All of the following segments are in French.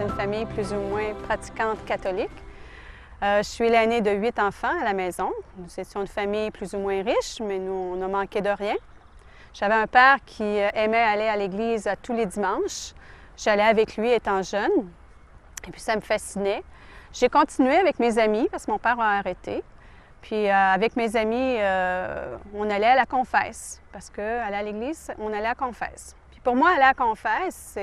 une famille plus ou moins pratiquante catholique. Je suis l'aînée de 8 enfants à la maison. Nous étions une famille plus ou moins riche, mais nous, on n'a manqué de rien. J'avais un père qui aimait aller à l'église tous les dimanches. J'allais avec lui étant jeune, et puis ça me fascinait. J'ai continué avec mes amis, parce que mon père a arrêté. Puis avec mes amis, on allait à la confesse, parce qu'aller à l'église, on allait à la confesse. Puis pour moi, aller à la confesse,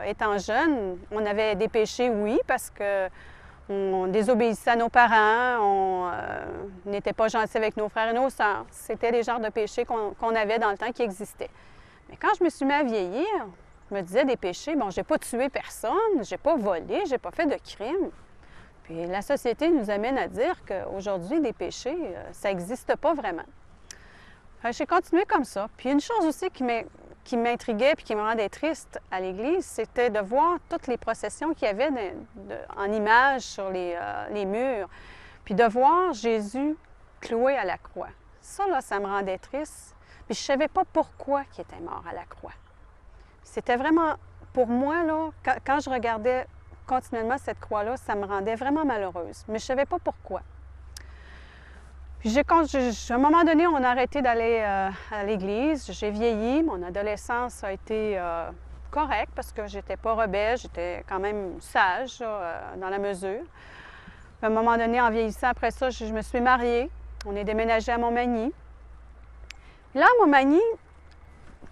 étant jeune, on avait des péchés, oui, parce que on désobéissait à nos parents, on n'était pas gentil avec nos frères et nos sœurs. C'était des genres de péchés qu'on avait dans le temps qui existaient. Mais quand je me suis mis à vieillir, je me disais des péchés, bon, j'ai pas tué personne, j'ai pas volé, j'ai pas fait de crime. Puis la société nous amène à dire qu'aujourd'hui, des péchés, ça n'existe pas vraiment. J'ai continué comme ça. Puis une chose aussi qui m'intriguait et qui me rendait triste à l'Église, c'était de voir toutes les processions qu'il y avait en images sur les murs, puis de voir Jésus cloué à la croix. Ça, là, ça me rendait triste. Puis je ne savais pas pourquoi il était mort à la croix. C'était vraiment, pour moi, là, quand je regardais continuellement cette croix-là, ça me rendait vraiment malheureuse. Mais je ne savais pas pourquoi. Puis à un moment donné, on a arrêté d'aller à l'église. J'ai vieilli. Mon adolescence a été correcte parce que j'étais pas rebelle, j'étais quand même sage dans la mesure. Puis à un moment donné, en vieillissant, après ça, je me suis mariée. On est déménagé à Montmagny. Là, à Montmagny,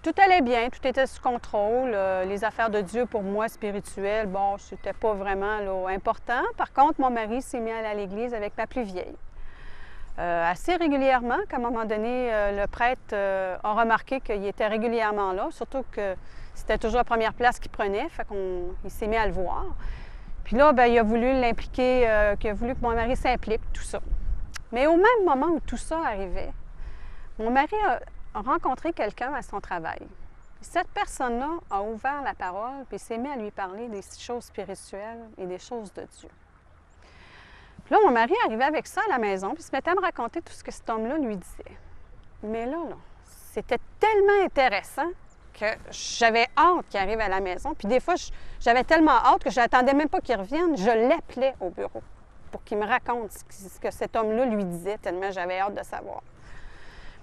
tout allait bien, tout était sous contrôle. Les affaires de Dieu, pour moi, spirituelles, bon, c'était pas vraiment là, important. Par contre, mon mari s'est mis à aller à l'église avec ma plus vieille. Assez régulièrement, qu'à un moment donné, le prêtre a remarqué qu'il était régulièrement là, surtout que c'était toujours la première place qu'il prenait, fait qu'il s'est mis à le voir. Puis là, bien, il a voulu l'impliquer, il a voulu que mon mari s'implique, tout ça. Mais au même moment où tout ça arrivait, mon mari a rencontré quelqu'un à son travail. Cette personne-là a ouvert la parole, puis s'est mis à lui parler des choses spirituelles et des choses de Dieu. Puis là, mon mari arrivait avec ça à la maison, puis il se mettait à me raconter tout ce que cet homme-là lui disait. Mais là, c'était tellement intéressant que j'avais hâte qu'il arrive à la maison. Puis des fois, j'avais tellement hâte que je n'attendais même pas qu'il revienne. Je l'appelais au bureau pour qu'il me raconte ce que cet homme-là lui disait, tellement j'avais hâte de savoir.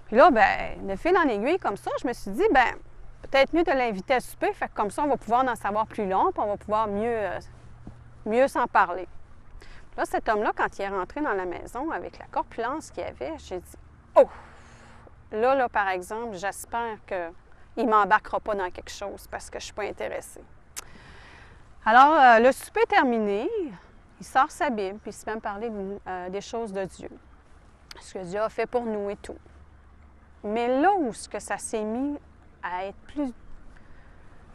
Puis là, bien, de fil en aiguille, comme ça, je me suis dit, bien, peut-être mieux de l'inviter à souper, fait que comme ça, on va pouvoir en savoir plus long, puis on va pouvoir mieux s'en parler. Là, cet homme-là, quand il est rentré dans la maison avec la corpulence qu'il avait, j'ai dit « Oh! Là, par exemple, j'espère qu'il ne m'embarquera pas dans quelque chose parce que je ne suis pas intéressée. » Alors, le souper est terminé, il sort sa Bible, puis il se met à me parler des choses de Dieu, ce que Dieu a fait pour nous et tout. Mais là où ça s'est mis à être plus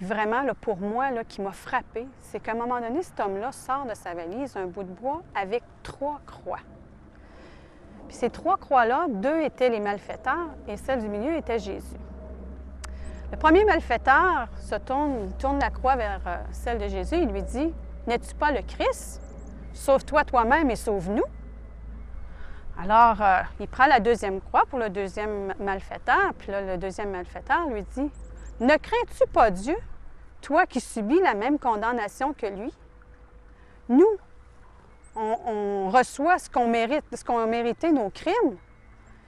vraiment, là, pour moi, là, qui m'a frappée, c'est qu'à un moment donné, cet homme-là sort de sa valise un bout de bois avec 3 croix. Puis ces 3 croix-là, 2 étaient les malfaiteurs et celle du milieu était Jésus. Le premier malfaiteur il tourne la croix vers celle de Jésus et lui dit « N'es-tu pas le Christ? Sauve-toi toi-même et sauve-nous. » Alors, il prend la deuxième croix pour le deuxième malfaiteur, puis là, le deuxième malfaiteur lui dit « Ne crains-tu pas Dieu, toi qui subis la même condamnation que lui? Nous, on reçoit ce qu'on mérite, ce qu'ont mérité nos crimes.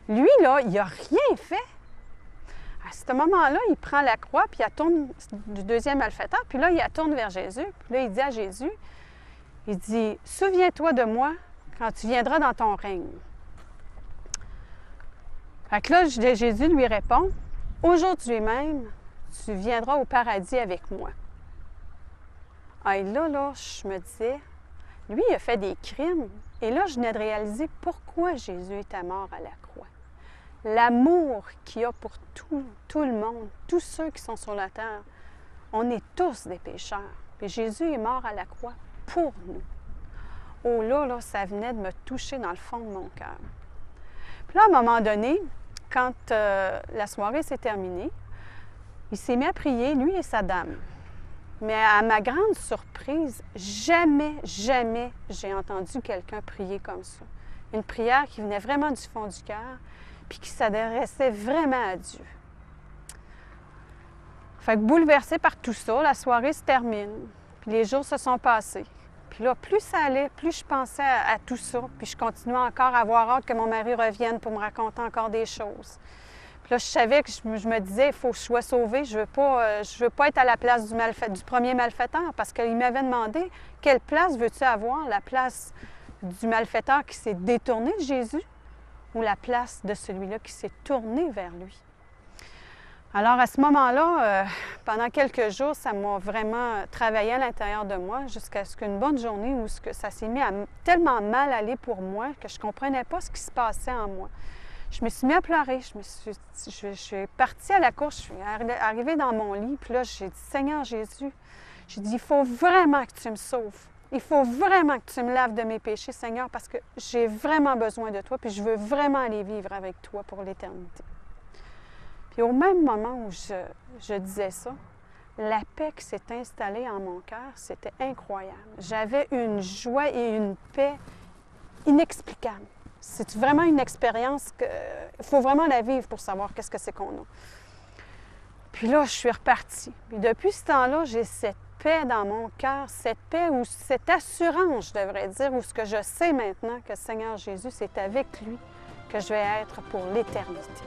Lui, là, il n'a rien fait. » À ce moment-là, il prend la croix, puis il la tourne du deuxième malfaiteur, puis là, il la tourne vers Jésus. Puis là, il dit à Jésus, il dit « Souviens-toi de moi quand tu viendras dans ton règne. » Fait que là, Jésus lui répond, « Aujourd'hui même, tu viendras au paradis avec moi. » Et là, je me disais, lui, il a fait des crimes. Et là, je venais de réaliser pourquoi Jésus était mort à la croix. L'amour qu'il a pour tout le monde, tous ceux qui sont sur la terre. On est tous des pécheurs. Et Jésus est mort à la croix pour nous. Oh là, ça venait de me toucher dans le fond de mon cœur. Puis là, à un moment donné, quand la soirée s'est terminée, il s'est mis à prier, lui et sa dame. Mais à ma grande surprise, jamais j'ai entendu quelqu'un prier comme ça. Une prière qui venait vraiment du fond du cœur, puis qui s'adressait vraiment à Dieu. Fait que bouleversée par tout ça, la soirée se termine. Puis les jours se sont passés. Puis là, plus ça allait, plus je pensais à tout ça. Puis je continuais encore à avoir hâte que mon mari revienne pour me raconter encore des choses. Puis là, je savais que je me disais, il faut que je sois sauvée. Je veux pas être à la place du premier malfaiteur, parce qu'il m'avait demandé, quelle place veux-tu avoir? La place du malfaiteur qui s'est détourné de Jésus ou la place de celui-là qui s'est tourné vers lui? Alors, à ce moment-là, pendant quelques jours, ça m'a vraiment travaillé à l'intérieur de moi jusqu'à ce qu'une bonne journée où ça s'est mis à tellement mal aller pour moi que je ne comprenais pas ce qui se passait en moi. Je me suis mis à pleurer. Je suis partie à la course, je suis arrivée dans mon lit, puis là, j'ai dit, Seigneur Jésus, j'ai dit, il faut vraiment que tu me sauves. Il faut vraiment que tu me laves de mes péchés, Seigneur, parce que j'ai vraiment besoin de toi, puis je veux vraiment aller vivre avec toi pour l'éternité. Puis au même moment où je disais ça, la paix qui s'est installée en mon cœur, c'était incroyable. J'avais une joie et une paix inexplicables. C'est vraiment une expérience qu'il faut vraiment la vivre pour savoir qu'est-ce que c'est qu'on a. Puis là, je suis repartie. Puis depuis ce temps-là, j'ai cette paix dans mon cœur, cette paix ou cette assurance, je devrais dire, où ce que je sais maintenant que Seigneur Jésus, c'est avec lui que je vais être pour l'éternité.